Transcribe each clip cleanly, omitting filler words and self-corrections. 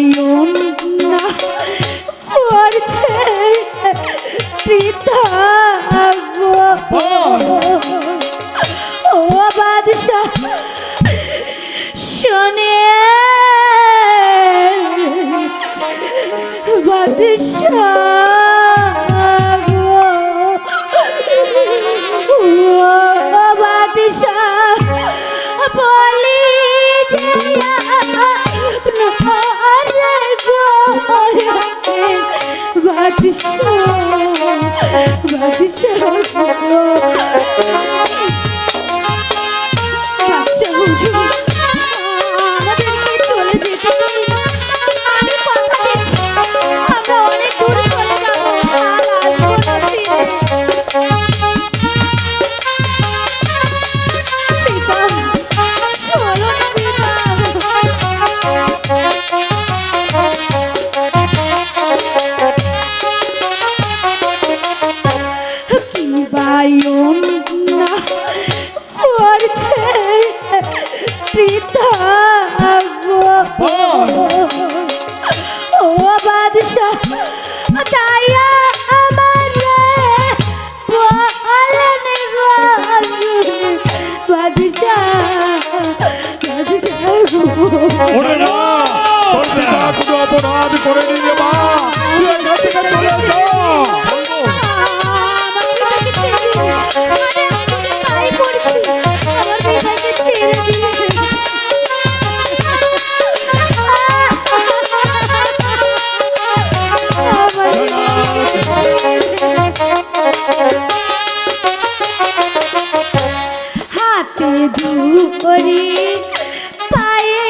বায়না করছে পিতা ও বাদশাহ শোনে বাদশাহ বাদশাহ বলি পিতা ও বাদশাহ দায়া আমার বলেন বাদশাহ ওরে না তোর পিতা কোনো অপরাধ করেনি রে মা তুই এখান থেকে চলে যা হাতে ধুরি পায়ে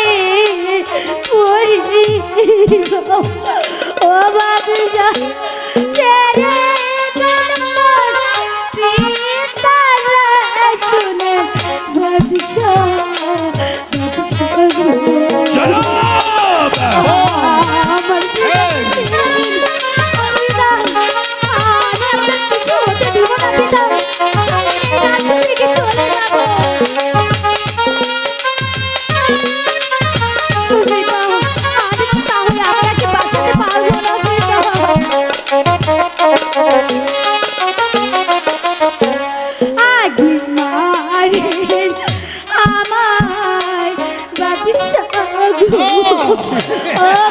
পড়ি ও বাদশাহ ছেড়ে শুনে বাদশাহ ও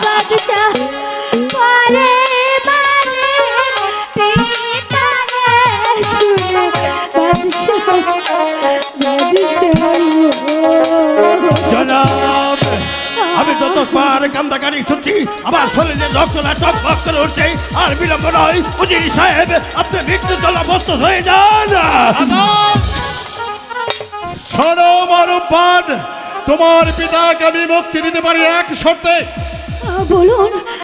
বাদশাহ পরে জনাব আমি যতবার কান্দাকারি শুনছি আমার শরীরে রক্ত রক্ত উঠছে আর বিলম্ব নয় উজির সাহেব আপনি মৃত্যু জলা প্রস্তুত হয়ে যান। শোনো মারুপান তোমার পিতাকে আমি মুক্তি দিতে পারি এক শর্তে। বলুন।